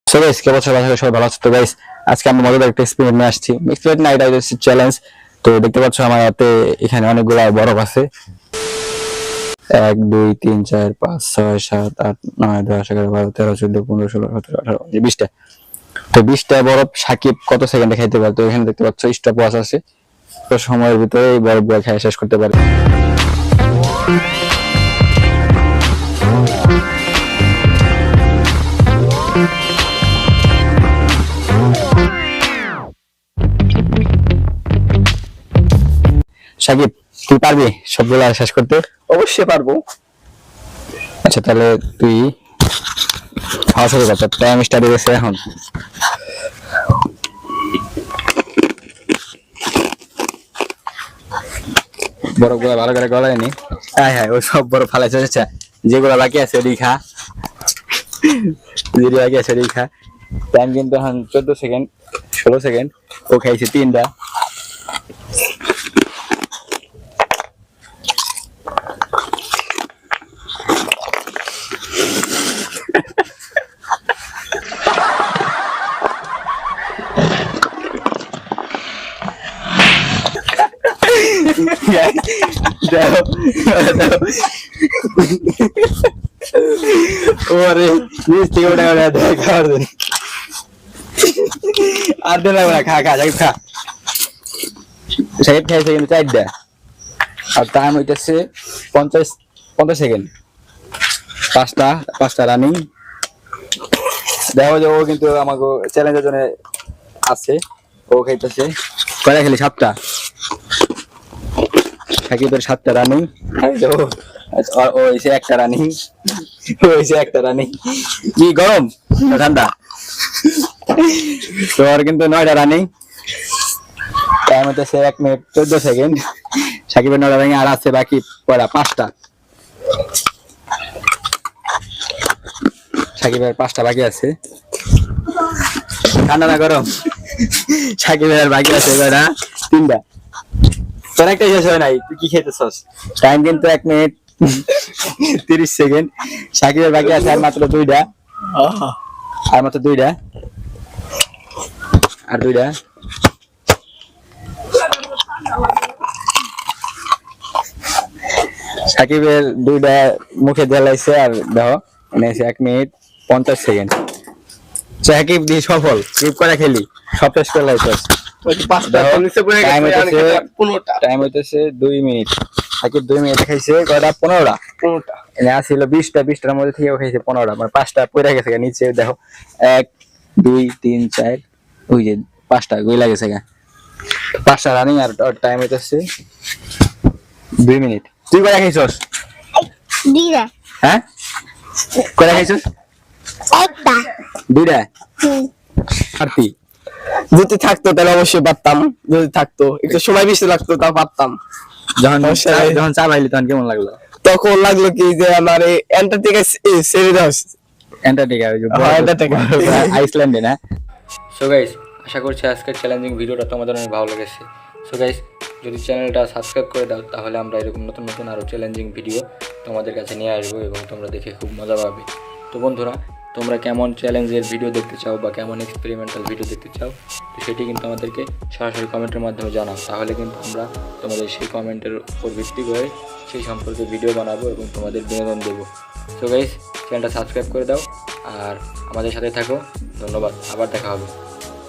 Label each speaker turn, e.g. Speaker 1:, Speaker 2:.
Speaker 1: So guys কে বছর বাজারে সবাই ভালো আছে তো গাইস আজকে আমরা মজাদার একটা এক্সপেরিমেন্ট নিয়ে আসছি এক্সপেরিমেন্ট না এটা হচ্ছে চ্যালেঞ্জ তো দেখতে পাচ্ছ আমার হাতে এখানে অনেকগুলো বরফ আছে 1 2 3 4 5 6 7 8 9 10 11 12 13 14 15 16 17 18 20টা তো 20টা বরফ সাকিব কত সেকেন্ডে খাইতে পারে তো এখানে দেখতে পাচ্ছ স্টপওয়াচ আছে তো সময়ের ভিতরে এই বরফগুলো খেয়ে শেষ করতে পারে সাকিব তুই পারবি সবগুলো শেষ করতে?
Speaker 2: অবশ্যই পারবো।
Speaker 1: আচ্ছা তাহলে তুই খাওয়া শুরু কর, টাইম স্টার্ট হয়ে গেছে এখন। বরফগুলো ভালো করে গলায় নি। হ্যাঁ হ্যাঁ ওই সব বরফ ফালাইছে। আচ্ছা যেগুলো বাকি আছে ওই খা, যেগুলো বাকি আছে ওই খা। টাইম কিন্তু এখন 14 সেকেন্ড 16 সেকেন্ড। ও খাইছে 3টা। ওরে নিচ থেকে ওটা ওটা খাওয়ার দিন আর দিন লাগবে না। খা খা সাকিব খা। সাকিব খাইছে কিন্তু 4টা আর টাইম হইতেছে 50 সেকেন্ড। 5টা রানিং। দেখো যে ও কিন্তু আমাকে চ্যালেঞ্জের জন্য আছে। ও খাইতেছে কয়টা খেলি 7টা। সাকিবের 7টা রানিং। ও এসে 1টা রানিং। ও এসে 1টা রানিং। কি গরম ঠান্ডা? তোর কিন্তু 9টা রানিং। টাইম হইতেছে 1 মিনিট 14 সেকেন্ড। সাকিবের 9টা রানিং আর আছে বাকি পড়া 5টা। সাকিবের 5টা বাকি আছে। ঠান্ডা না গরম? সাকিবের বাকি আছে কয়টা? 3টা। তোর একটা শেষ হয় নাই, তুই কি খেতেছস? টাইম কিন্তু 1 মিনিট 30 সেকেন্ড। সাকিবের বাকি আছে আর মাত্র 2টা। আর মাত্র 2টা। আর 2টা। সাকিবের 2টা মুখে জ্বালাইছে আর দেখো এনেছে 1 মিনিট 50 সেকেন্ড। সাকিব দি সফল। কিপ করে খেলি সব শেষ করে লাইছস। টাইম হইতেছে 2 মিনিট। সাকিব 2 মিনিট খাইছে কয়টা? 15টা। এনে আসছিল 20টার মধ্যে থেকে খাইছে 15টা, মানে 5টা পড়ে গেছে নিচে। দেখো 1 2 3 4 ওই যে 5টা গই লাগেছে। 5টা রানিং আর টাইম হইতেছে 2 মিনিট। তুই কয়টা খাইছস?
Speaker 3: 2টা।
Speaker 1: হ্যাঁ কয়টা খাইছস?
Speaker 3: 1টা।
Speaker 1: 2টা। আর তুই
Speaker 2: যদি থাকতো তাহলে অবশ্যই পারতাম। যদি থাকতো একটু সময় বেশি লাগতো তাও পারতাম।
Speaker 1: যখন চা পাইলি তখন কেমন লাগলো?
Speaker 2: তখন লাগলো কি যে আমার এই অ্যান্টার্কটিকা ছেড়ে দেওয়া উচিত।
Speaker 1: অ্যান্টার্কটিকা আইসল্যান্ডে না? সো গাইস আশা করছি আজকের চ্যালেঞ্জিং ভিডিওটা তোমাদের অনেক ভালো লেগেছে। সো গাইস যদি চ্যানেলটা সাবস্ক্রাইব করে দাও তাহলে আমরা এরকম নতুন নতুন আরও চ্যালেঞ্জিং ভিডিও তোমাদের কাছে নিয়ে আসবো এবং তোমরা দেখে খুব মজা পাবে। তো বন্ধুরা তোমরা কেমন চ্যালেঞ্জের ভিডিও দেখতে চাও বা কেমন এক্সপেরিমেন্টাল ভিডিও দেখতে চাও তো সেটি কিন্তু আমাদেরকে সরাসরি কমেন্টের মাধ্যমে জানাও। তাহলে কিন্তু আমরা তোমাদের সেই কমেন্টের উপর ভিত্তি করে সেই সম্পর্কে ভিডিও বানাবো এবং তোমাদের বিনোদন দেবো। সো গাইস চ্যানেলটা সাবস্ক্রাইব করে দাও আর আমাদের সাথে থাকো। ধন্যবাদ, আবার দেখা হবে।